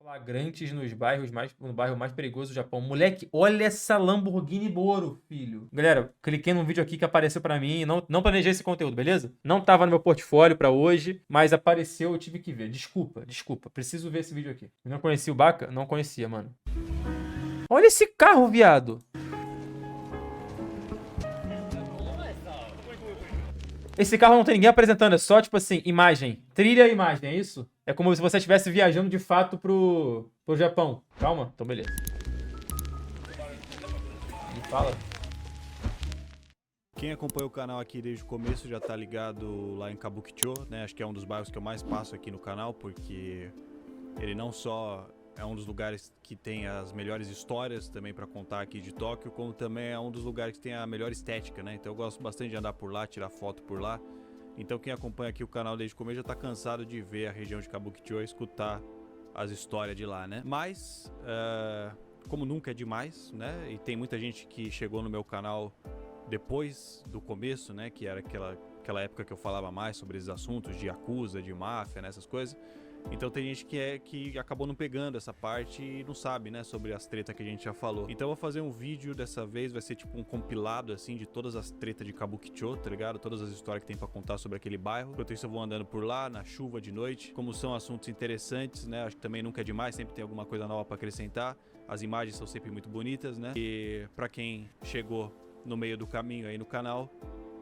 Flagrantes no bairro mais perigoso do Japão. Moleque, olha essa Lamborghini Boro, filho. Galera, cliquei num vídeo aqui que apareceu pra mim. Não planejei esse conteúdo, beleza? Não tava no meu portfólio pra hoje, mas apareceu, eu tive que ver. Desculpa. Preciso ver esse vídeo aqui. Eu não conhecia o Baca? Não conhecia, mano. Olha esse carro, viado. Esse carro não tem ninguém apresentando, é só, tipo assim, imagem. Trilha e imagem, é isso? É como se você estivesse viajando de fato pro Japão. Calma, então beleza. Me fala. Quem acompanha o canal aqui desde o começo já tá ligado lá em Kabukicho, né? Acho que é um dos bairros que eu mais passo aqui no canal, porque ele não só é um dos lugares que tem as melhores histórias também para contar aqui de Tóquio, como também é um dos lugares que tem a melhor estética, né? Então eu gosto bastante de andar por lá, tirar foto por lá. Então quem acompanha aqui o canal desde o começo já tá cansado de ver a região de Kabukicho e escutar as histórias de lá, né? Mas, como nunca é demais, né? E tem muita gente que chegou no meu canal depois do começo, né? Que era aquela época que eu falava mais sobre esses assuntos de Yakuza, de máfia, né? Essas coisas. Então tem gente que acabou não pegando essa parte e não sabe, né, sobre as tretas que a gente já falou. Então eu vou fazer um vídeo dessa vez, vai ser tipo um compilado, assim, de todas as tretas de Kabukicho, tá ligado? Todas as histórias que tem pra contar sobre aquele bairro. Enquanto isso eu vou andando por lá, na chuva, de noite. Como são assuntos interessantes, né, acho que também nunca é demais, sempre tem alguma coisa nova pra acrescentar. As imagens são sempre muito bonitas, né? E pra quem chegou no meio do caminho aí no canal,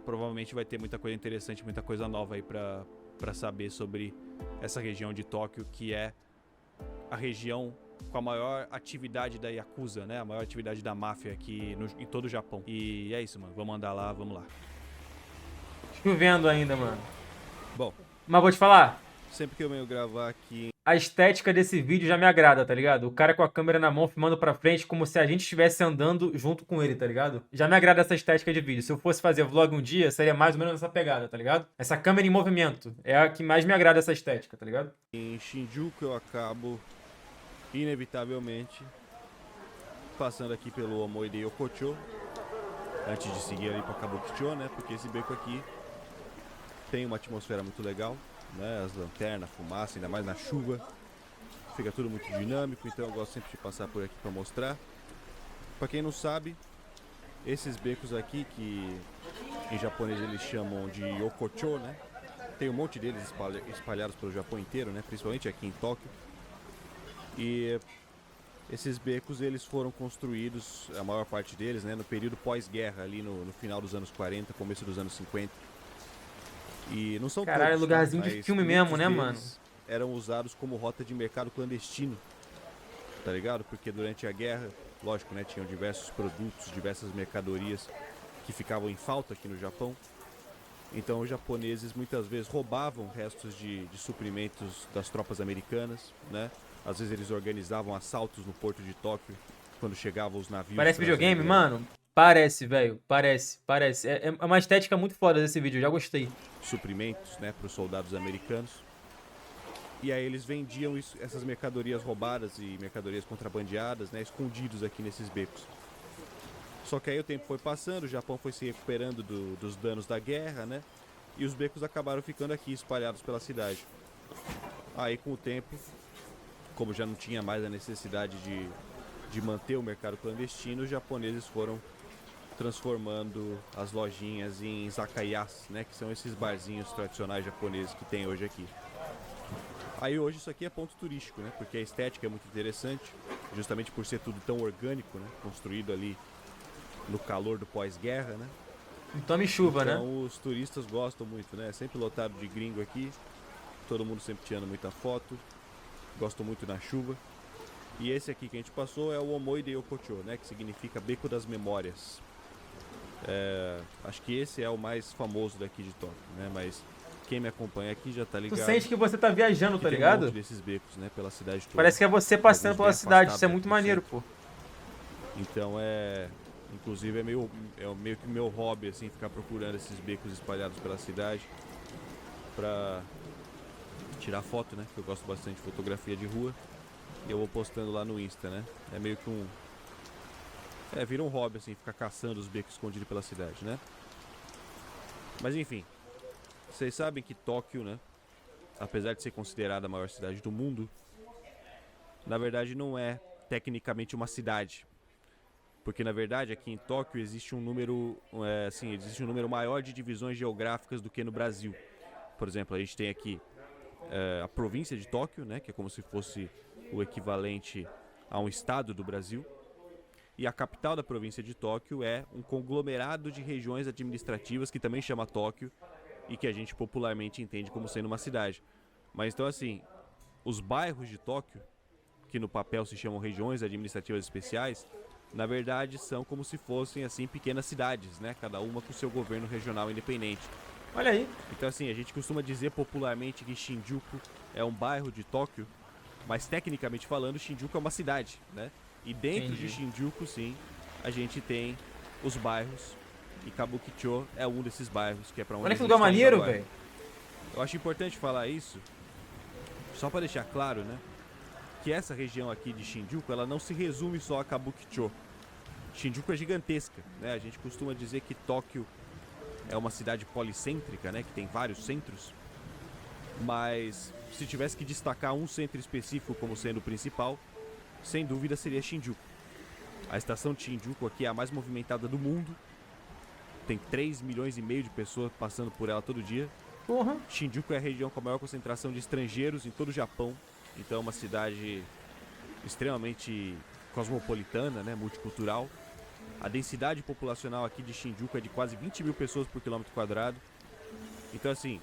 provavelmente vai ter muita coisa interessante, muita coisa nova aí pra saber sobre essa região de Tóquio, que é a região com a maior atividade da Yakuza, né? A maior atividade da máfia aqui em todo o Japão. E é isso, mano. Vamos andar lá, vamos lá. Chovendo ainda, mano. Bom, Mas vou te falar, sempre que eu venho gravar aqui... a estética desse vídeo já me agrada, tá ligado? O cara com a câmera na mão, filmando pra frente, como se a gente estivesse andando junto com ele, tá ligado? Já me agrada essa estética de vídeo. Se eu fosse fazer vlog um dia, seria mais ou menos essa pegada, tá ligado? Essa câmera em movimento. É a que mais me agrada essa estética, tá ligado? Em Shinjuku eu acabo, inevitavelmente, passando aqui pelo Omoi de Yokocho, antes de seguir ali pra Kabukicho, né? Porque esse beco aqui tem uma atmosfera muito legal, né? As lanternas, fumaça, ainda mais na chuva. Fica tudo muito dinâmico, então eu gosto sempre de passar por aqui para mostrar. Para quem não sabe, esses becos aqui, que em japonês eles chamam de Yokocho, né? Tem um monte deles espalhados pelo Japão inteiro, né? Principalmente aqui em Tóquio. E esses becos eles foram construídos, a maior parte deles, né? No período pós-guerra, ali no final dos anos 40, começo dos anos 50. E não são Caralho, é todos, lugarzinho tá? de Mas filme mesmo, muitos né, mano? deles eram usados como rota de mercado clandestino, tá ligado? Porque durante a guerra, lógico, né, tinham diversos produtos, diversas mercadorias que ficavam em falta aqui no Japão. Então os japoneses muitas vezes roubavam restos de suprimentos das tropas americanas, né? Às vezes eles organizavam assaltos no porto de Tóquio quando chegavam os navios Parece videogame, trazendo mano? Parece, velho. Parece. É uma estética muito foda desse vídeo, eu já gostei. suprimentos, né, para os soldados americanos. E aí eles vendiam essas mercadorias roubadas e mercadorias contrabandeadas, né, escondidos aqui nesses becos. Só que aí o tempo foi passando, o Japão foi se recuperando dos danos da guerra, né? E os becos acabaram ficando aqui espalhados pela cidade. Aí com o tempo, como já não tinha mais a necessidade de manter o mercado clandestino, os japoneses foram transformando as lojinhas em izakayas, né? Que são esses barzinhos tradicionais japoneses que tem hoje aqui. Aí hoje isso aqui é ponto turístico, né? Porque a estética é muito interessante, justamente por ser tudo tão orgânico, né? Construído ali no calor do pós-guerra, né? Não tome chuva, Então, né? os turistas gostam muito, né? Sempre lotado de gringo aqui, todo mundo sempre tirando muita foto, gostam muito na chuva. E esse aqui que a gente passou é o Omoi de Yokocho, né? Que significa Beco das Memórias. Acho que esse é o mais famoso daqui de Tóquio, né? Mas quem me acompanha aqui já tá Tu ligado. sente que você tá viajando, Que tá tem um ligado? monte desses becos, né? Pela cidade toda. Parece que é você passeando Alguns pela bem cidade, isso é afastados muito aqui no maneiro, centro. pô. Então inclusive é meio que meu hobby, assim, ficar procurando esses becos espalhados pela cidade pra tirar foto, né? Que eu gosto bastante de fotografia de rua. E eu vou postando lá no Insta, né? É meio que vira um hobby, assim, ficar caçando os becos escondidos pela cidade, né? Mas enfim, vocês sabem que Tóquio, né? Apesar de ser considerada a maior cidade do mundo, na verdade não é tecnicamente uma cidade. Porque na verdade aqui em Tóquio existe um número, existe um número maior de divisões geográficas do que no Brasil. Por exemplo, a gente tem aqui a província de Tóquio, né, que é como se fosse o equivalente a um estado do Brasil. E a capital da província de Tóquio é um conglomerado de regiões administrativas que também chama Tóquio e que a gente popularmente entende como sendo uma cidade. Mas então assim, os bairros de Tóquio, que no papel se chamam regiões administrativas especiais, na verdade são como se fossem assim pequenas cidades, né, cada uma com seu governo regional independente. Olha aí. Então assim, a gente costuma dizer popularmente que Shinjuku é um bairro de Tóquio, mas tecnicamente falando, Shinjuku é uma cidade, né? E dentro de Shinjuku, sim, a gente tem os bairros, e Kabukicho é um desses bairros, que é pra onde Olha que lugar maneiro, velho. Eu acho importante falar isso, só pra deixar claro, né? Que essa região aqui de Shinjuku, ela não se resume só a Kabukicho. Shinjuku é gigantesca, né? A gente costuma dizer que Tóquio é uma cidade policêntrica, né? Que tem vários centros. Mas se tivesse que destacar um centro específico como sendo o principal, sem dúvida seria Shinjuku. A estação de Shinjuku aqui é a mais movimentada do mundo. Tem 3,5 milhões de pessoas passando por ela todo dia. Porra. Shinjuku é a região com a maior concentração de estrangeiros em todo o Japão. Então é uma cidade extremamente cosmopolitana, né? Multicultural. A densidade populacional aqui de Shinjuku é de quase 20 mil pessoas por quilômetro quadrado. Então assim,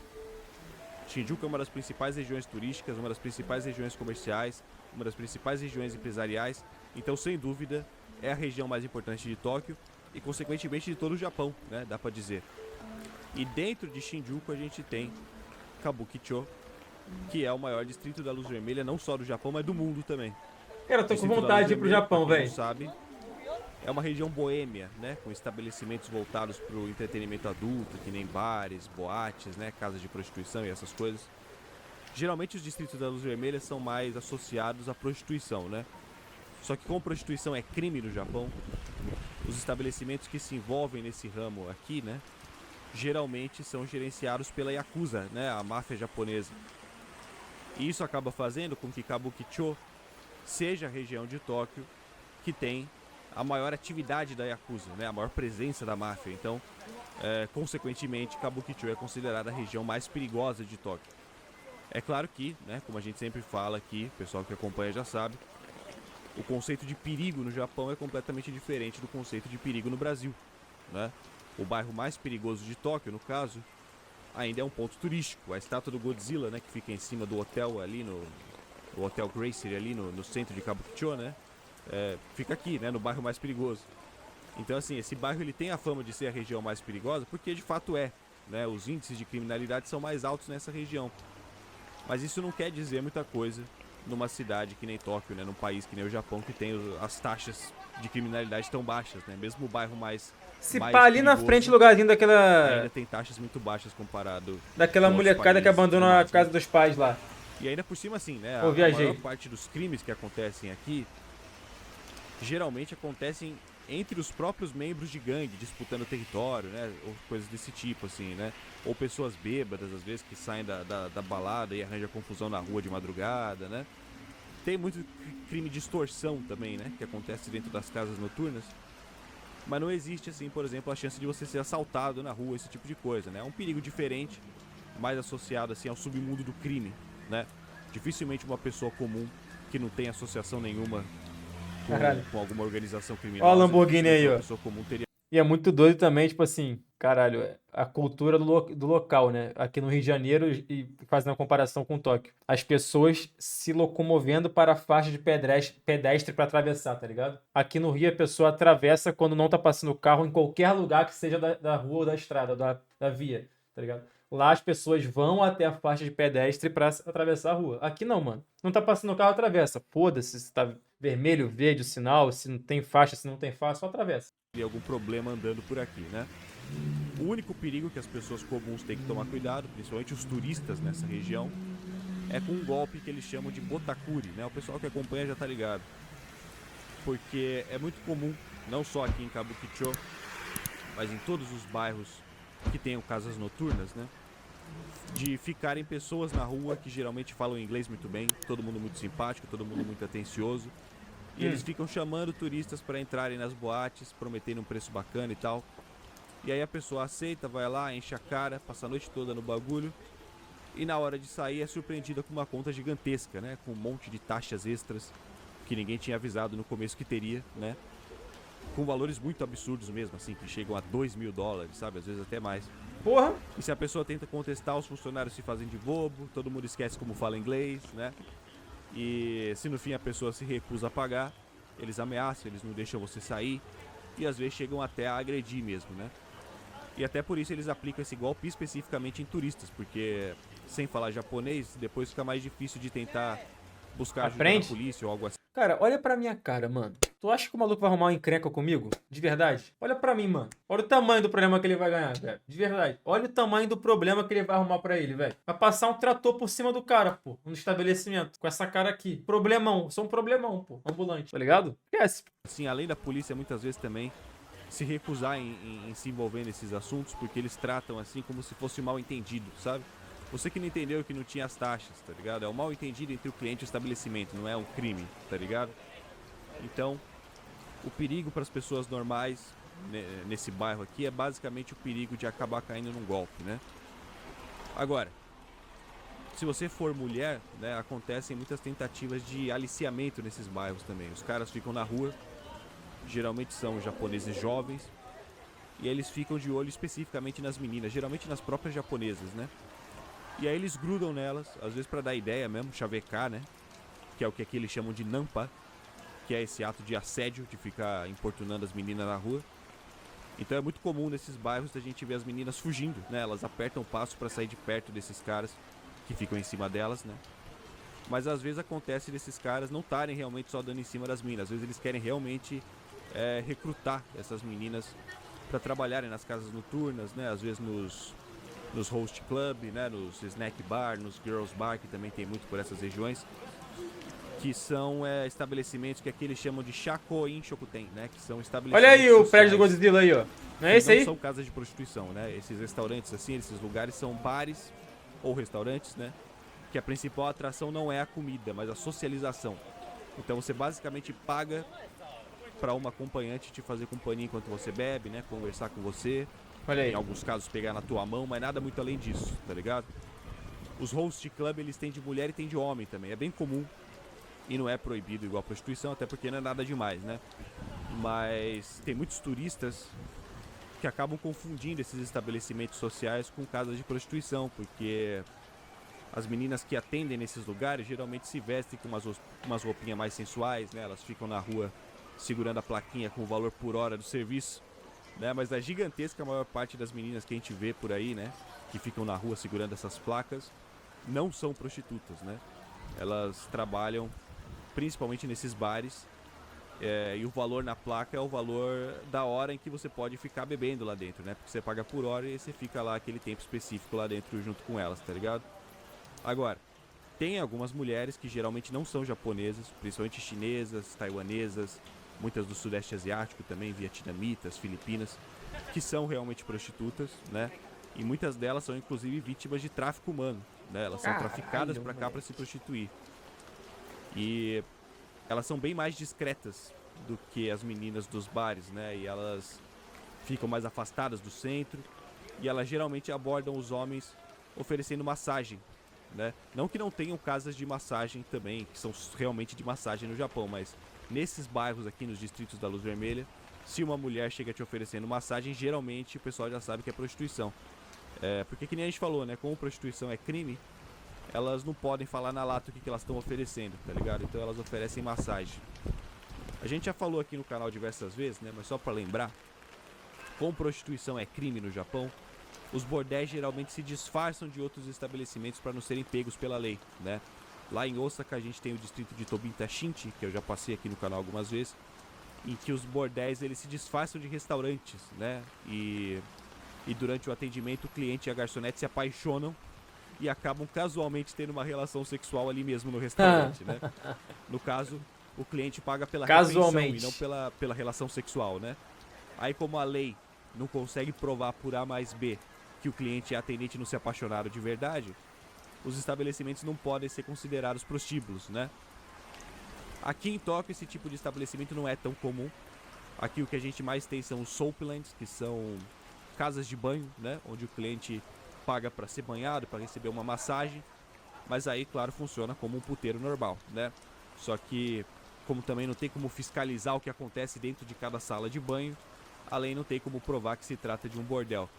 Shinjuku é uma das principais regiões turísticas, uma das principais regiões comerciais, uma das principais regiões empresariais. Então, sem dúvida, é a região mais importante de Tóquio e, consequentemente, de todo o Japão, né? Dá pra dizer. E dentro de Shinjuku a gente tem Kabukicho, que é o maior distrito da Luz Vermelha, não só do Japão, mas do mundo também. Cara, eu tô com vontade de ir pro Japão, velho. Sabe? É uma região boêmia, né? Com estabelecimentos voltados para o entretenimento adulto, que nem bares, boates, né? Casas de prostituição e essas coisas. Geralmente os distritos da Luz Vermelha são mais associados à prostituição, né? Só que como prostituição é crime no Japão, os estabelecimentos que se envolvem nesse ramo aqui, né? Geralmente são gerenciados pela Yakuza, né? A máfia japonesa. E isso acaba fazendo com que Kabukicho seja a região de Tóquio que tem a maior atividade da Yakuza, né? A maior presença da máfia. Então, consequentemente, Kabukicho é considerada a região mais perigosa de Tóquio. É claro que, né, como a gente sempre fala aqui, o pessoal que acompanha já sabe, o conceito de perigo no Japão é completamente diferente do conceito de perigo no Brasil, né? O bairro mais perigoso de Tóquio, no caso, ainda é um ponto turístico. A estátua do Godzilla, né, que fica em cima do hotel ali, no Hotel Gracie ali no centro de Kabukicho, né? Fica aqui, né, no bairro mais perigoso. Então, assim, esse bairro ele tem a fama de ser a região mais perigosa porque de fato é, né? Os índices de criminalidade são mais altos nessa região. Mas isso não quer dizer muita coisa numa cidade que nem Tóquio, né? Num país que nem o Japão, que tem as taxas de criminalidade tão baixas, né? Mesmo o bairro mais Se mais pá ali na perigoso, frente, lugarzinho daquela. ainda tem taxas muito baixas comparado Daquela com outros molecada que países, abandonou tudo a mais, casa né? dos pais lá. E ainda por cima, assim, né? Ô, A viajei. maior parte dos crimes que acontecem aqui geralmente acontecem entre os próprios membros de gangue, disputando território, né? Ou coisas desse tipo, assim, né? Ou pessoas bêbadas, às vezes, que saem da balada e arranjam confusão na rua de madrugada, né? Tem muito crime de extorsão também, né? Que acontece dentro das casas noturnas. Mas não existe, assim, por exemplo, a chance de você ser assaltado na rua, esse tipo de coisa, né? É um perigo diferente, mais associado, assim, ao submundo do crime, né? Dificilmente uma pessoa comum que não tem associação nenhuma com alguma organização criminosa. Ó a Lamborghini aí, ó. Uma pessoa comum teria... E é muito doido também, tipo assim, caralho, a cultura do local, né? Aqui no Rio de Janeiro, e fazendo a comparação com Tóquio. As pessoas se locomovendo para a faixa de pedestre para atravessar, tá ligado? Aqui no Rio a pessoa atravessa quando não tá passando o carro em qualquer lugar que seja da rua ou da estrada, da via, tá ligado? Lá as pessoas vão até a faixa de pedestre para atravessar a rua. Aqui não, mano. Não tá passando o carro, atravessa. Foda-se se tá vermelho, verde o sinal, se não tem faixa, se não tem faixa, só atravessa. algum problema andando por aqui, né? O único perigo que as pessoas comuns têm que tomar cuidado, principalmente os turistas nessa região, é com um golpe que eles chamam de botakuri, né? O pessoal que acompanha já tá ligado. Porque é muito comum, não só aqui em Kabukicho, mas em todos os bairros que tenham casas noturnas, né? de ficarem pessoas na rua que geralmente falam inglês muito bem, todo mundo muito simpático, todo mundo muito atencioso. E eles ficam chamando turistas para entrarem nas boates, prometendo um preço bacana e tal. E aí a pessoa aceita, vai lá, enche a cara, passa a noite toda no bagulho. E na hora de sair é surpreendida com uma conta gigantesca, né? Com um monte de taxas extras que ninguém tinha avisado no começo que teria, né? Com valores muito absurdos mesmo, assim, que chegam a $2.000, sabe? Às vezes até mais. Porra! E se a pessoa tenta contestar, os funcionários se fazem de bobo, todo mundo esquece como fala inglês, né? E se no fim a pessoa se recusa a pagar, eles ameaçam, eles não deixam você sair. E às vezes chegam até a agredir mesmo, né? E até por isso eles aplicam esse golpe especificamente em turistas, porque sem falar japonês, depois fica mais difícil de tentar buscar ajuda Aprende? da polícia ou algo assim. Cara, olha pra minha cara, mano. Tu acha que o maluco vai arrumar uma encrenca comigo? De verdade? Olha pra mim, mano. Olha o tamanho do problema que ele vai ganhar, velho. De verdade. Olha o tamanho do problema que ele vai arrumar pra ele, velho. Vai passar um trator por cima do cara, pô. No estabelecimento. Com essa cara aqui. Problemão. Só um problemão, pô. Ambulante. Tá ligado? Esquece. Assim, além da polícia, muitas vezes também se recusar em se envolver nesses assuntos, porque eles tratam assim como se fosse um mal entendido, sabe? Você que não entendeu que não tinha as taxas, tá ligado? É um mal entendido entre o cliente e o estabelecimento, não é um crime, tá ligado? Então, o perigo para as pessoas normais nesse bairro aqui é basicamente o perigo de acabar caindo num golpe, né? Agora, se você for mulher, né, acontecem muitas tentativas de aliciamento nesses bairros também. Os caras ficam na rua, geralmente são japoneses jovens, e eles ficam de olho especificamente nas meninas, geralmente nas próprias japonesas, né? E aí eles grudam nelas, às vezes pra dar ideia mesmo, chavecar, né? Que é o que aqui eles chamam de nampa, que é esse ato de assédio, de ficar importunando as meninas na rua. Então é muito comum nesses bairros a gente ver as meninas fugindo, né? Elas apertam o passo pra sair de perto desses caras que ficam em cima delas, né? Mas às vezes acontece desses caras não estarem realmente só dando em cima das meninas, às vezes eles querem realmente recrutar essas meninas pra trabalharem nas casas noturnas, né? Às vezes nos host club, né, nos snack bar, nos girls bar, que também tem muito por essas regiões, que são estabelecimentos que aqui eles chamam de shakoin shokuten, né, que são estabelecimentos Olha aí o sociais, prédio do Godzilla aí, ó. Não é esse não aí? são casas de prostituição, né, esses restaurantes assim, esses lugares são bares ou restaurantes, né, que a principal atração não é a comida, mas a socialização. Então você basicamente paga para uma acompanhante te fazer companhia enquanto você bebe, né, conversar com você. Olha aí. Em alguns casos pegar na tua mão, mas nada muito além disso, tá ligado? Os host club eles têm de mulher e tem de homem também, é bem comum e não é proibido igual a prostituição, até porque não é nada demais, né? Mas tem muitos turistas que acabam confundindo esses estabelecimentos sociais com casas de prostituição, porque as meninas que atendem nesses lugares geralmente se vestem com umas roupinhas mais sensuais, né? Elas ficam na rua segurando a plaquinha com o valor por hora do serviço. Né, mas a gigantesca maior parte das meninas que a gente vê por aí, né, que ficam na rua segurando essas placas, não são prostitutas, né? Elas trabalham principalmente nesses bares e o valor na placa é o valor da hora em que você pode ficar bebendo lá dentro, né? Porque você paga por hora e você fica lá aquele tempo específico lá dentro junto com elas, tá ligado? Agora, tem algumas mulheres que geralmente não são japonesas, principalmente chinesas, taiwanesas, muitas do sudeste asiático também, vietnamitas, filipinas, que são realmente prostitutas, né? E muitas delas são inclusive vítimas de tráfico humano, né? Elas são traficadas pra cá pra se prostituir. E elas são bem mais discretas do que as meninas dos bares, né? E elas ficam mais afastadas do centro e elas geralmente abordam os homens oferecendo massagem, né? Não que não tenham casas de massagem também, que são realmente de massagem no Japão, mas nesses bairros aqui, nos distritos da Luz Vermelha, se uma mulher chega te oferecendo massagem, geralmente o pessoal já sabe que é prostituição. Porque que nem a gente falou, né? Como prostituição é crime, elas não podem falar na lata o que elas estão oferecendo, tá ligado? Então elas oferecem massagem. A gente já falou aqui no canal diversas vezes, né? Mas só pra lembrar, como prostituição é crime no Japão, os bordéis geralmente se disfarçam de outros estabelecimentos para não serem pegos pela lei, né? Lá em Osaka a gente tem o distrito de Tobinta-Shinchi, que eu já passei aqui no canal algumas vezes, em que os bordéis eles se disfarçam de restaurantes, né? E durante o atendimento o cliente e a garçonete se apaixonam e acabam casualmente tendo uma relação sexual ali mesmo no restaurante, né? No caso, o cliente paga pela refeição e não pela relação sexual, né? Aí como a lei não consegue provar por A mais B que o cliente e a atendente não se apaixonaram de verdade, os estabelecimentos não podem ser considerados prostíbulos, né? Aqui em Tóquio esse tipo de estabelecimento não é tão comum. Aqui o que a gente mais tem são os soaplands, que são casas de banho, né? Onde o cliente paga para ser banhado, para receber uma massagem. Mas aí, claro, funciona como um puteiro normal, né? Só que, como também não tem como fiscalizar o que acontece dentro de cada sala de banho, além não tem como provar que se trata de um bordel.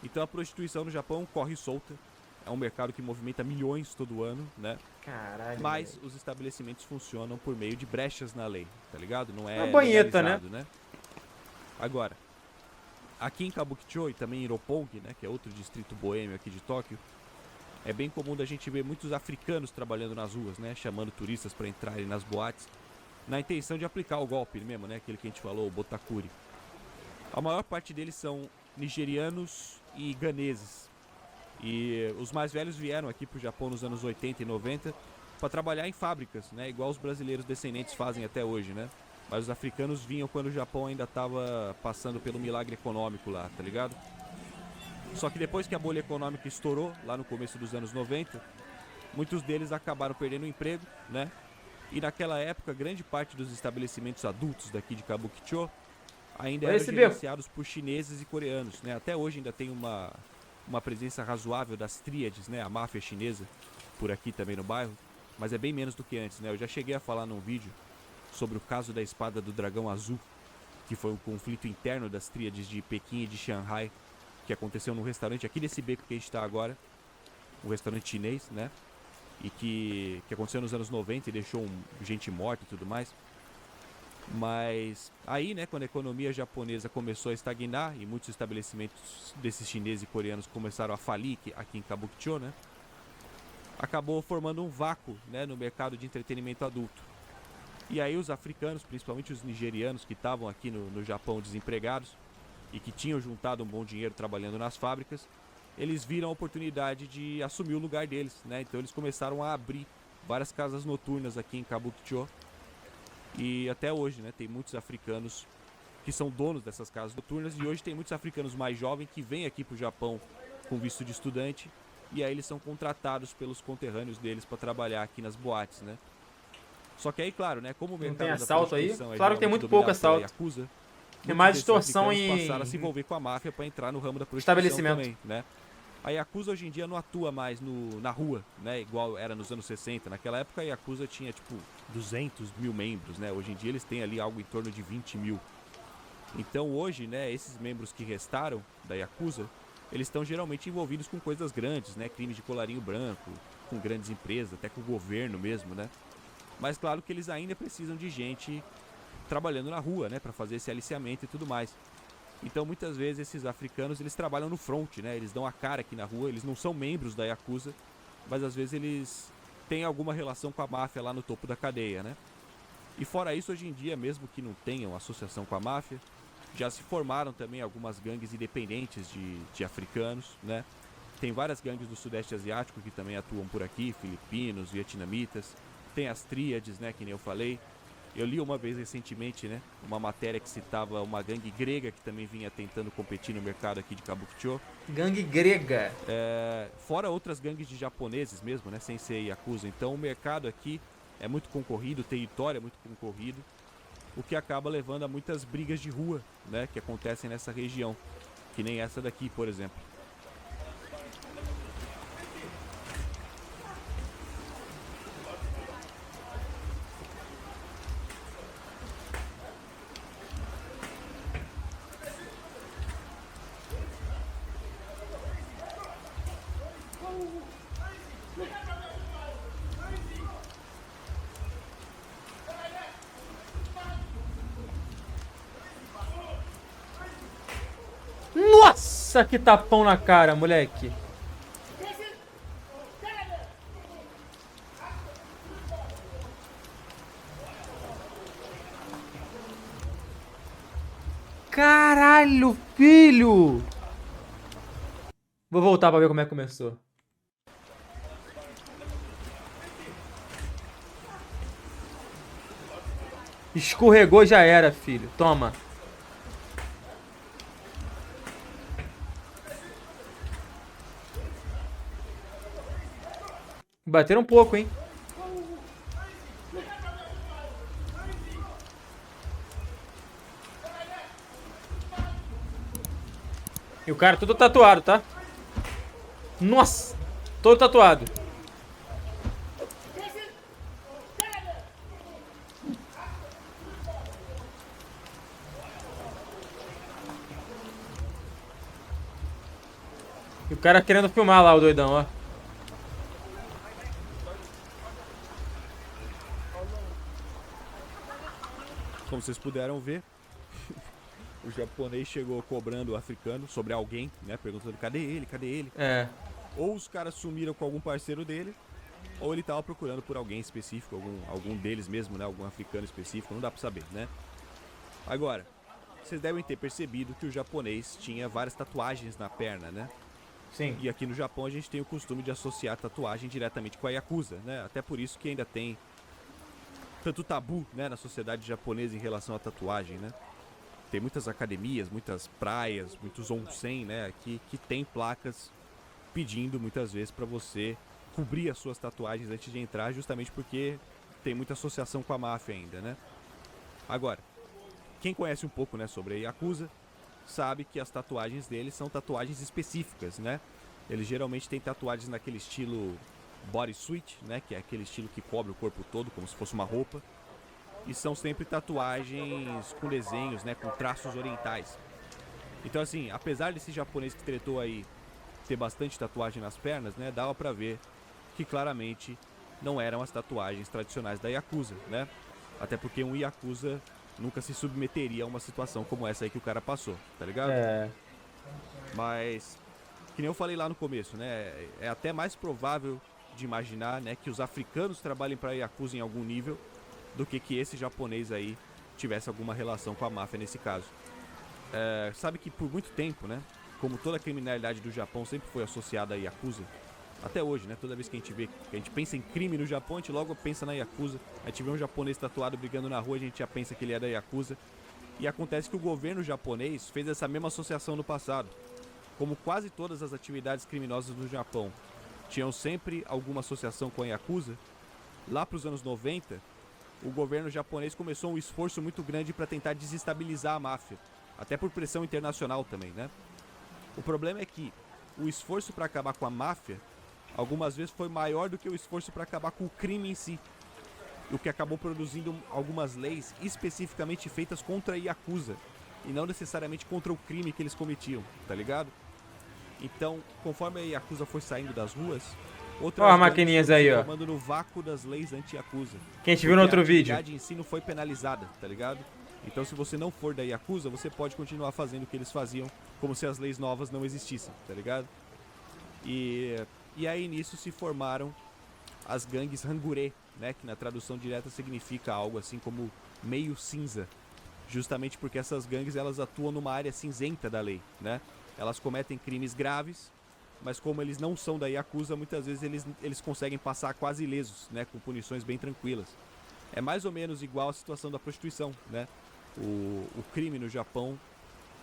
Então a prostituição no Japão corre solta. É um mercado que movimenta milhões todo ano, né? Caralho. Mas velho. os estabelecimentos funcionam por meio de brechas na lei, tá ligado? Não é Uma banheta, legalizado, né? Agora, aqui em Kabukicho e também em Roppongi, né, que é outro distrito boêmio aqui de Tóquio, é bem comum da gente ver muitos africanos trabalhando nas ruas, né, chamando turistas para entrarem nas boates, na intenção de aplicar o golpe mesmo, né, aquele que a gente falou, o botakuri. A maior parte deles são nigerianos e ganeses. E os mais velhos vieram aqui pro Japão nos anos 80 e 90 para trabalhar em fábricas, né, igual os brasileiros descendentes fazem até hoje, né? Mas os africanos vinham quando o Japão ainda estava passando pelo milagre econômico lá, tá ligado? Só que depois que a bolha econômica estourou, lá no começo dos anos 90, muitos deles acabaram perdendo o emprego, né? E naquela época, grande parte dos estabelecimentos adultos daqui de Kabukicho ainda eram gerenciados por chineses e coreanos, né? Até hoje ainda tem uma presença razoável das tríades, né? A máfia chinesa, por aqui também no bairro, mas é bem menos do que antes, né? Eu já cheguei a falar num vídeo sobre o caso da espada do dragão azul, que foi um conflito interno das tríades de Pequim e de Xangai, que aconteceu num restaurante aqui desse beco que a gente está agora, um restaurante chinês, né? E que aconteceu nos anos 90 e deixou gente morta e tudo mais. Mas aí, né, quando a economia japonesa começou a estagnar e muitos estabelecimentos desses chineses e coreanos começaram a falir aqui em Kabukicho, né? Acabou formando um vácuo, né, no mercado de entretenimento adulto. E aí os africanos, principalmente os nigerianos que estavam aqui no Japão desempregados e que tinham juntado um bom dinheiro trabalhando nas fábricas, eles viram a oportunidade de assumir o lugar deles, né? Então eles começaram a abrir várias casas noturnas aqui em Kabukicho. E até hoje, né, tem muitos africanos que são donos dessas casas noturnas e hoje tem muitos africanos mais jovens que vêm aqui pro Japão com visto de estudante e aí eles são contratados pelos conterrâneos deles para trabalhar aqui nas boates, né? Só que aí, claro, né, como o mercado tem da assalto aí? prostituição Claro que tem geralmente muito pouco dominado pela assalto. Yakuza, É mais muitos desses extorsão africanos e passaram a se envolver com a máfia para entrar no ramo da prostituição estabelecimento. também, né? A Yakuza hoje em dia não atua mais na rua, né? Igual era nos anos 60. Naquela época a Yakuza tinha, tipo, 200 mil membros, né? Hoje em dia eles têm ali algo em torno de 20 mil. Então hoje, né, esses membros que restaram da Yakuza, eles estão geralmente envolvidos com coisas grandes, né? Crimes de colarinho branco, com grandes empresas, até com o governo mesmo, né? Mas claro que eles ainda precisam de gente trabalhando na rua, né? Para fazer esse aliciamento e tudo mais. Então muitas vezes esses africanos eles trabalham no front, né? Eles dão a cara aqui na rua, eles não são membros da Yakuza, mas às vezes eles têm alguma relação com a máfia lá no topo da cadeia, né? E fora isso, hoje em dia, mesmo que não tenham associação com a máfia, já se formaram também algumas gangues independentes de africanos, né? Tem várias gangues do Sudeste Asiático que também atuam por aqui, filipinos, vietnamitas. Tem as tríades, né, que nem eu falei. Eu li uma vez recentemente, né, uma matéria que citava uma gangue grega que também vinha tentando competir no mercado aqui de Kabukicho. Gangue grega. Fora outras gangues de japoneses mesmo, né, sem ser Yakuza. Então o mercado aqui é muito concorrido, o território é muito concorrido, o que acaba levando a muitas brigas de rua, né, que acontecem nessa região, que nem essa daqui, por exemplo. Nossa, que tapão na cara, moleque. Caralho, filho. Vou voltar pra ver como é que começou. Escorregou, já era, filho. Toma. Bateram um pouco, hein? E o cara todo tatuado, tá? Nossa! Todo tatuado. E o cara querendo filmar lá, o doidão, ó. Como vocês puderam ver, o japonês chegou cobrando o africano sobre alguém, né? Perguntando cadê ele, cadê ele? É. Ou os caras sumiram com algum parceiro dele, ou ele tava procurando por alguém específico, algum deles mesmo, né? Algum africano específico, não dá pra saber, né? Agora, vocês devem ter percebido que o japonês tinha várias tatuagens na perna, né? Sim. E aqui no Japão a gente tem o costume de associar tatuagem diretamente com a Yakuza, né? Até por isso que ainda tem tanto tabu, né, na sociedade japonesa em relação à tatuagem, né? Tem muitas academias, muitas praias, muitos onsen, né, que tem placas pedindo muitas vezes para você cobrir as suas tatuagens antes de entrar, justamente porque tem muita associação com a máfia ainda, né? Agora, quem conhece um pouco, né, sobre a Yakuza, sabe que as tatuagens deles são tatuagens específicas, né? Eles geralmente têm tatuagens naquele estilo bodysuit, né, que é aquele estilo que cobre o corpo todo, como se fosse uma roupa. E são sempre tatuagens com desenhos, né, com traços orientais. Então assim, apesar desse japonês que tretou aí ter bastante tatuagem nas pernas, né, dava pra ver que claramente não eram as tatuagens tradicionais da Yakuza, né? Até porque um Yakuza nunca se submeteria a uma situação como essa aí que o cara passou, tá ligado? É. Mas, que nem eu falei lá no começo, né, é até mais provável de imaginar, né, que os africanos trabalhem pra Yakuza em algum nível do que esse japonês aí tivesse alguma relação com a máfia nesse caso. Sabe que por muito tempo, né, como toda a criminalidade do Japão sempre foi associada a Yakuza, até hoje, né, toda vez que a gente pensa em crime no Japão, a gente logo pensa na Yakuza. A gente vê um japonês tatuado brigando na rua, a gente já pensa que ele é da Yakuza. E acontece que o governo japonês fez essa mesma associação no passado. Como quase todas as atividades criminosas do Japão tinham sempre alguma associação com a Yakuza, lá para os anos 90, o governo japonês começou um esforço muito grande para tentar desestabilizar a máfia, até por pressão internacional também, né? O problema é que o esforço para acabar com a máfia algumas vezes foi maior do que o esforço para acabar com o crime em si, o que acabou produzindo algumas leis especificamente feitas contra a Yakuza e não necessariamente contra o crime que eles cometiam, tá ligado? Então, conforme a Yakuza foi saindo das ruas, outras Ó as maquininhas aí, ó. formando no vácuo das leis anti-Yakuza. Quem a gente viu no outro vídeo. A atividade em si não foi penalizada, tá ligado? Então, se você não for da Yakuza, você pode continuar fazendo o que eles faziam, como se as leis novas não existissem, tá ligado? E aí nisso se formaram as gangues Hangure, né, que na tradução direta significa algo assim como meio cinza, justamente porque essas gangues elas atuam numa área cinzenta da lei, né? Elas cometem crimes graves, mas como eles não são da Yakuza, muitas vezes eles conseguem passar quase ilesos, né, com punições bem tranquilas. É mais ou menos igual à situação da prostituição, né? O crime no Japão,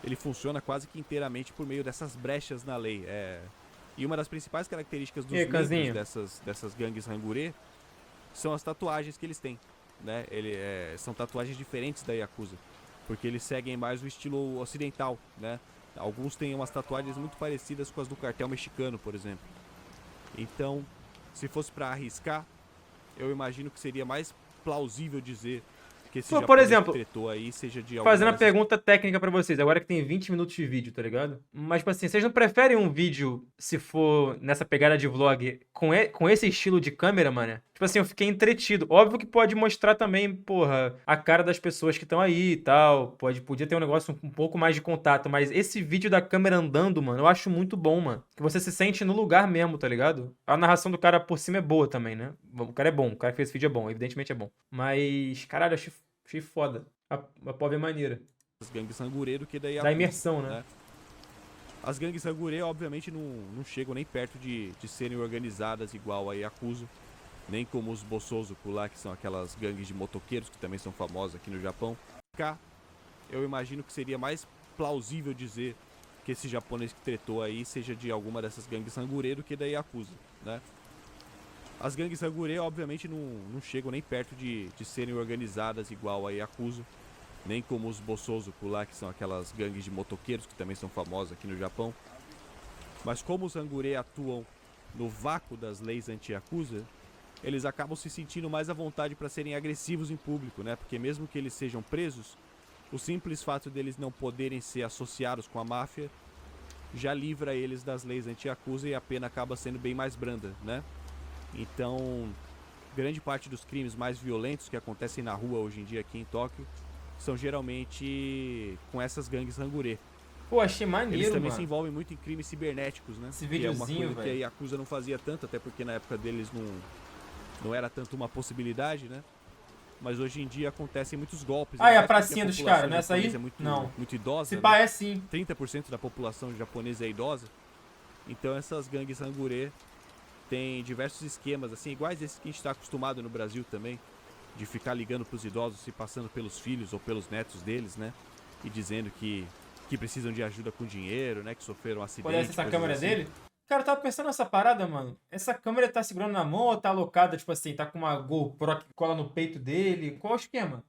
ele funciona quase que inteiramente por meio dessas brechas na lei. E uma das principais características dos membros dessas gangues Hangure são as tatuagens que eles têm, né? São tatuagens diferentes da Yakuza, porque eles seguem mais o estilo ocidental, né? Alguns têm umas tatuagens muito parecidas com as do cartel mexicano, por exemplo. Então, se fosse pra arriscar, eu imagino que seria mais plausível dizer que esse Por exemplo, que tretou aí seja de fazendo uma pergunta técnica pra vocês, agora que tem 20 minutos de vídeo, tá ligado? Mas, tipo assim, vocês não preferem um vídeo, se for nessa pegada de vlog, com esse estilo de câmera, mano? Tipo assim, eu fiquei entretido. Óbvio que pode mostrar também, porra, a cara das pessoas que estão aí e tal. Podia ter um negócio um pouco mais de contato, mas esse vídeo da câmera andando, mano, eu acho muito bom, mano. Que você se sente no lugar mesmo, tá ligado? A narração do cara por cima é boa também, né? O cara é bom, o cara que fez esse vídeo é bom, evidentemente é bom. Mas, caralho, achei foda. A POV é maneira. As gangues Hangure do que da Yakuza. Da imersão, né? As gangues Hangure, obviamente, não chegam nem perto de serem organizadas igual a Yakuza. Nem como os Bosozoku lá, que são aquelas gangues de motoqueiros, que também são famosas aqui no Japão. Cá, eu imagino que seria mais plausível dizer que esse japonês que tretou aí seja de alguma dessas gangues Hangure do que da Yakuza, né? As gangues Hangure, obviamente, não chegam nem perto de serem organizadas igual a Yakuza, nem como os Bosozoku lá, que são aquelas gangues de motoqueiros, que também são famosas aqui no Japão. Mas como os Hangure atuam no vácuo das leis anti-Yakuza, eles acabam se sentindo mais à vontade para serem agressivos em público, né? Porque mesmo que eles sejam presos, o simples fato deles não poderem ser associados com a máfia já livra eles das leis anti-Yakuza e a pena acaba sendo bem mais branda, né? Então, grande parte dos crimes mais violentos que acontecem na rua hoje em dia aqui em Tóquio são geralmente com essas gangues Hangure. Pô, achei Eles maneiro, também se mano. envolvem muito em crimes cibernéticos, né? Esse Que é uma videozinho, coisa que a velho. Yakuza não fazia tanto, até porque na época deles não era tanto uma possibilidade, né? Mas hoje em dia acontecem muitos golpes. Ah, e ainda a mais porque pracinha dos população caras, não é essa aí? japonesa é muito, Não. muito idosa, Se né? pá, é sim. 30% da população japonesa é idosa. Então essas gangues Hangure têm diversos esquemas, assim, iguais esses que a gente está acostumado no Brasil também, de ficar ligando para os idosos, se passando pelos filhos ou pelos netos deles, né? E dizendo que precisam de ajuda com dinheiro, né? Que sofreram um acidente. Conhece essa coisas câmera assim. dele? Cara, eu tava pensando nessa parada, mano. Essa câmera tá segurando na mão ou tá alocada, tipo assim, tá com uma GoPro que cola no peito dele? Qual é o esquema?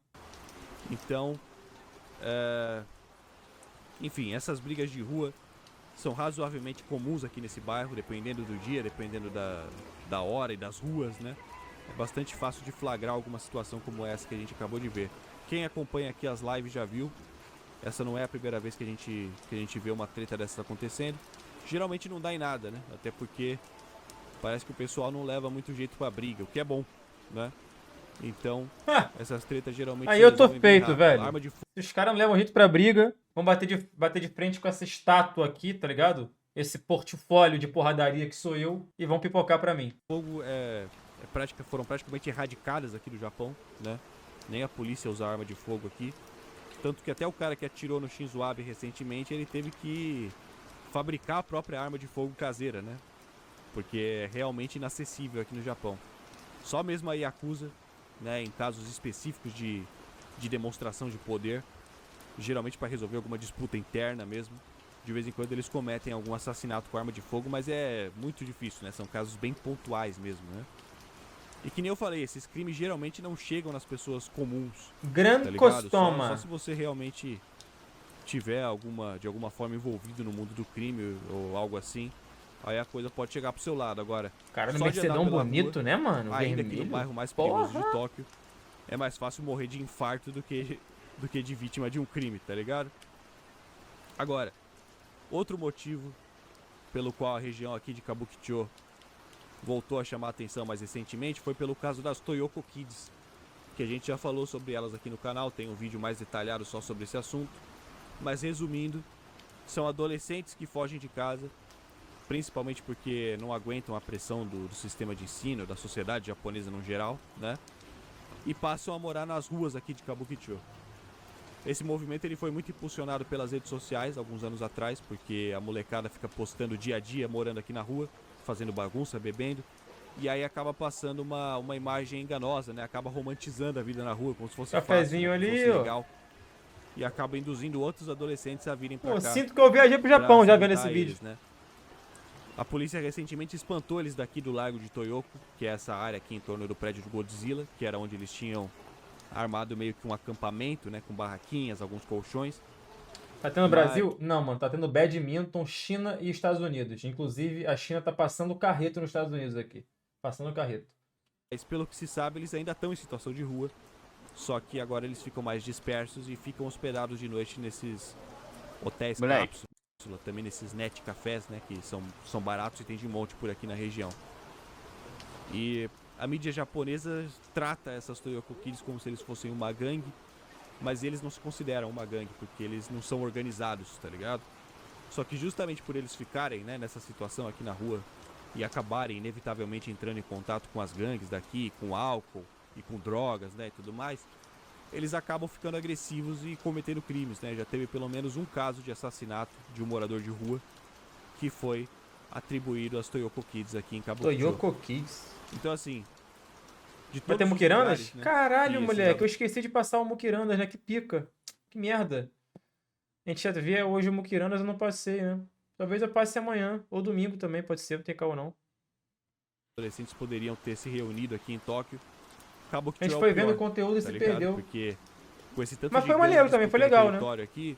Então, enfim, essas brigas de rua são razoavelmente comuns aqui nesse bairro, dependendo do dia, dependendo da hora e das ruas, né? É bastante fácil de flagrar alguma situação como essa que a gente acabou de ver. Quem acompanha aqui as lives já viu. Essa não é a primeira vez que a gente vê uma treta dessas acontecendo. Geralmente não dá em nada, né? Até porque parece que o pessoal não leva muito jeito pra briga, o que é bom, né? Então, essas tretas geralmente Aí se eu tô resolvem bem feito, rápido. velho. Arma de Se os caras não levam jeito pra briga, vão bater de frente com essa estátua aqui, tá ligado? Esse portfólio de porradaria que sou eu e vão pipocar pra mim. fogo foram praticamente erradicadas aqui do Japão, né? Nem a polícia usa arma de fogo aqui. Tanto que até o cara que atirou no Shinzo Abe recentemente, ele teve que fabricar a própria arma de fogo caseira, né? Porque é realmente inacessível aqui no Japão. Só mesmo a Yakuza, né, em casos específicos de demonstração de poder, geralmente para resolver alguma disputa interna mesmo, de vez em quando eles cometem algum assassinato com arma de fogo, mas é muito difícil, né? São casos bem pontuais mesmo, né? E que nem eu falei, esses crimes geralmente não chegam nas pessoas comuns, tá Gran ligado? Só Costoma. se você realmente tiver de alguma forma envolvido no mundo do crime ou algo assim, aí a coisa pode chegar pro seu lado. Agora, Cara, no só de andar Mercedão pela bonito, rua, né, mano? ainda aqui no Vermelho. bairro mais perigoso Porra. de Tóquio, é mais fácil morrer de infarto do que de vítima de um crime, tá ligado? Agora, outro motivo pelo qual a região aqui de Kabukicho voltou a chamar a atenção mais recentemente foi pelo caso das Toyoko Kids, que a gente já falou sobre elas aqui no canal, tem um vídeo mais detalhado só sobre esse assunto. Mas resumindo, são adolescentes que fogem de casa, principalmente porque não aguentam a pressão do sistema de ensino, da sociedade japonesa no geral, né? E passam a morar nas ruas aqui de Kabukicho. Esse movimento ele foi muito impulsionado pelas redes sociais alguns anos atrás, porque a molecada fica postando dia a dia morando aqui na rua, fazendo bagunça, bebendo, e aí acaba passando uma imagem enganosa, né? Acaba romantizando a vida na rua, como se fosse Cafezinho fácil, né? Como se ali, fosse ó. legal. E acaba induzindo outros adolescentes a virem pra Pô, cá. sinto que eu viajei pro pra Japão se já vendo juntar esse a vídeo. eles, né? A polícia recentemente espantou eles daqui do Lago de Toyoko, que é essa área aqui em torno do prédio do Godzilla, que era onde eles tinham armado meio que um acampamento, né? Com barraquinhas, alguns colchões. Tá tendo Mas- Brasil? Não, mano. Tá tendo badminton, China e Estados Unidos. Inclusive, a China tá passando carreto nos Estados Unidos aqui. Passando carreto. Mas pelo que se sabe, eles ainda estão em situação de rua. Só que agora eles ficam mais dispersos e ficam hospedados de noite nesses hotéis Moleque. cápsula, também nesses net cafés, né, que são baratos e tem de monte por aqui na região. E a mídia japonesa trata essas Toyoko Kids como se eles fossem uma gangue, mas eles não se consideram uma gangue, porque eles não são organizados, tá ligado? Só que justamente por eles ficarem, né, nessa situação aqui na rua e acabarem inevitavelmente entrando em contato com as gangues daqui, com álcool e com drogas, né, e tudo mais, eles acabam ficando agressivos e cometendo crimes, né? Já teve pelo menos um caso de assassinato de um morador de rua que foi atribuído às Toyoko Kids aqui em Kabukicho. Toyoko Kids. Então assim, de Vai ter todos os muquirandas? lugares, né, Caralho, que esses moleque. Eu esqueci de passar o muquirandas, né? Que pica. Que merda. A gente já vê hoje o muquirandas, eu não passei, né? Talvez eu passe amanhã. Ou domingo também, pode ser. Não tem caô, não. adolescentes poderiam ter se reunido aqui em Tóquio. Kabukicho A gente é o foi pior, vendo o conteúdo e tá se ligado? perdeu. Porque com esse tanto Mas de foi maneiro gangues também, foi disputando legal, né? território aqui,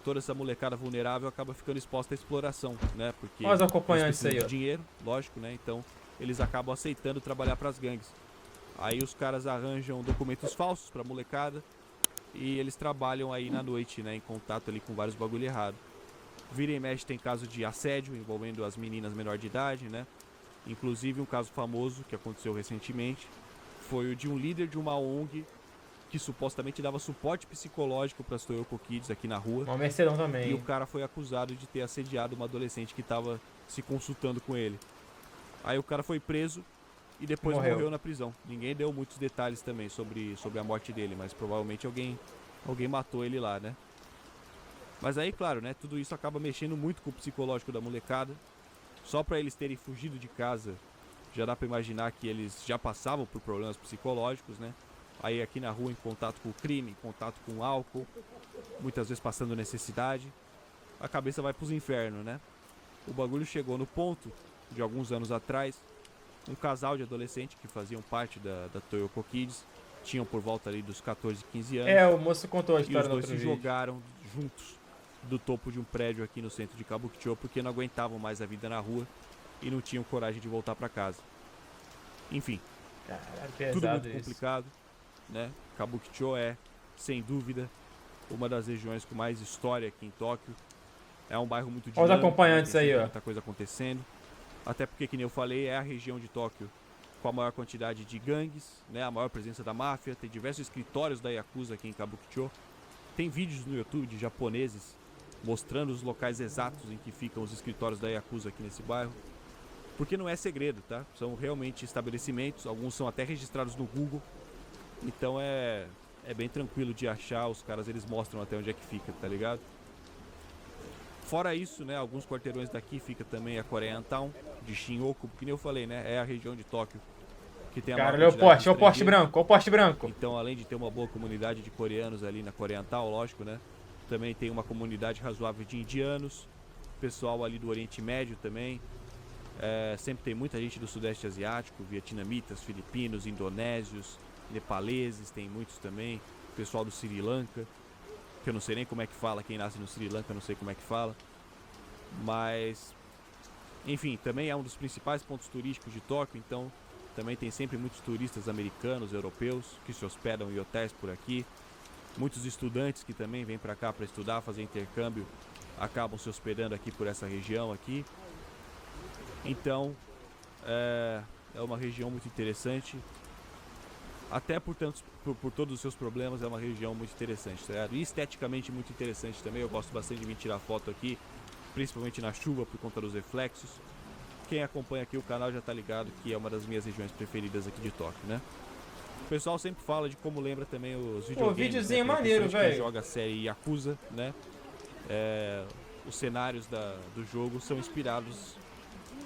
toda essa molecada vulnerável acaba ficando exposta à exploração, né? Porque Olha os eles acompanhantes precisam aí, de ó. dinheiro, lógico, né? Então eles acabam aceitando trabalhar pras gangues. Aí os caras arranjam documentos falsos pra molecada e eles trabalham aí na noite, né? Em contato ali com vários bagulho errado. Vira e mexe tem caso de assédio envolvendo as meninas menor de idade, né? Inclusive um caso famoso que aconteceu recentemente foi o de um líder de uma ONG que supostamente dava suporte psicológico para as Toyoko Kids aqui na rua. Uma Mercedão E o também. cara foi acusado de ter assediado uma adolescente que estava se consultando com ele. Aí o cara foi preso e depois morreu na prisão. Ninguém deu muitos detalhes também sobre a morte dele, mas provavelmente alguém matou ele lá, né? Mas aí, claro, né, tudo isso acaba mexendo muito com o psicológico da molecada. Só para eles terem fugido de casa, já dá para imaginar que eles já passavam por problemas psicológicos, né? Aí aqui na rua em contato com o crime, em contato com o álcool, muitas vezes passando necessidade, a cabeça vai pros infernos, né? O bagulho chegou no ponto, de alguns anos atrás, um casal de adolescentes que faziam parte da Toyoko Kids, tinham por volta ali dos 14, 15 anos. É, o moço contou a E história os no dois outro se vídeo. jogaram juntos do topo de um prédio aqui no centro de Kabukicho porque não aguentavam mais a vida na rua e não tinham coragem de voltar para casa. Enfim, Caralho, tudo pesado muito isso. complicado, né? Kabukicho é, sem dúvida, uma das regiões com mais história aqui em Tóquio. É um bairro muito Olha os dinâmico, acompanhantes tem aí, sempre ó. muita coisa acontecendo. Até porque, que nem eu falei, é a região de Tóquio com a maior quantidade de gangues, né? A maior presença da máfia. Tem diversos escritórios da Yakuza aqui em Kabukicho. Tem vídeos no YouTube de japoneses mostrando os locais exatos em que ficam os escritórios da Yakuza aqui nesse bairro. Porque não é segredo, tá? São realmente estabelecimentos, alguns são até registrados no Google. Então é bem tranquilo de achar, os caras eles mostram até onde é que fica, tá ligado? Fora isso, né, alguns quarteirões daqui fica também a Korean Town, de Shinjuku, que nem eu falei, né, é a região de Tóquio que tem a Cara, maior olha o quantidade de poste, olha o poste estrangeiros. branco, olha o poste branco. Então, além de ter uma boa comunidade de coreanos ali na Korean Town, lógico, né, também tem uma comunidade razoável de indianos, pessoal ali do Oriente Médio também. Sempre tem muita gente do Sudeste Asiático, vietnamitas, filipinos, indonésios, nepaleses, tem muitos também. Pessoal do Sri Lanka, que eu não sei nem como é que fala, quem nasce no Sri Lanka eu não sei como é que fala. Mas, enfim, também é um dos principais pontos turísticos de Tóquio, então também tem sempre muitos turistas americanos, europeus, que se hospedam em hotéis por aqui. Muitos estudantes que também vêm para cá para estudar, fazer intercâmbio, acabam se hospedando aqui por essa região aqui. Então, é uma região muito interessante. Até por todos os seus problemas, é uma região muito interessante, tá ligado? E esteticamente muito interessante também. Eu gosto bastante de vir tirar foto aqui, principalmente na chuva, por conta dos reflexos. Quem acompanha aqui o canal já tá ligado que é uma das minhas regiões preferidas aqui de Tóquio, né? O pessoal sempre fala de como lembra também os videogames. Pô, videozinho né? maneiro, Principalmente quem velho. joga a série Yakuza, né? Os cenários do jogo são inspirados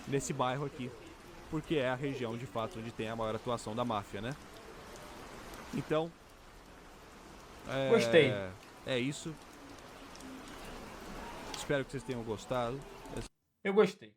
nesse bairro aqui, porque é a região de fato onde tem a maior atuação da máfia, né? Então, Gostei. É isso. Espero que vocês tenham gostado. Eu gostei.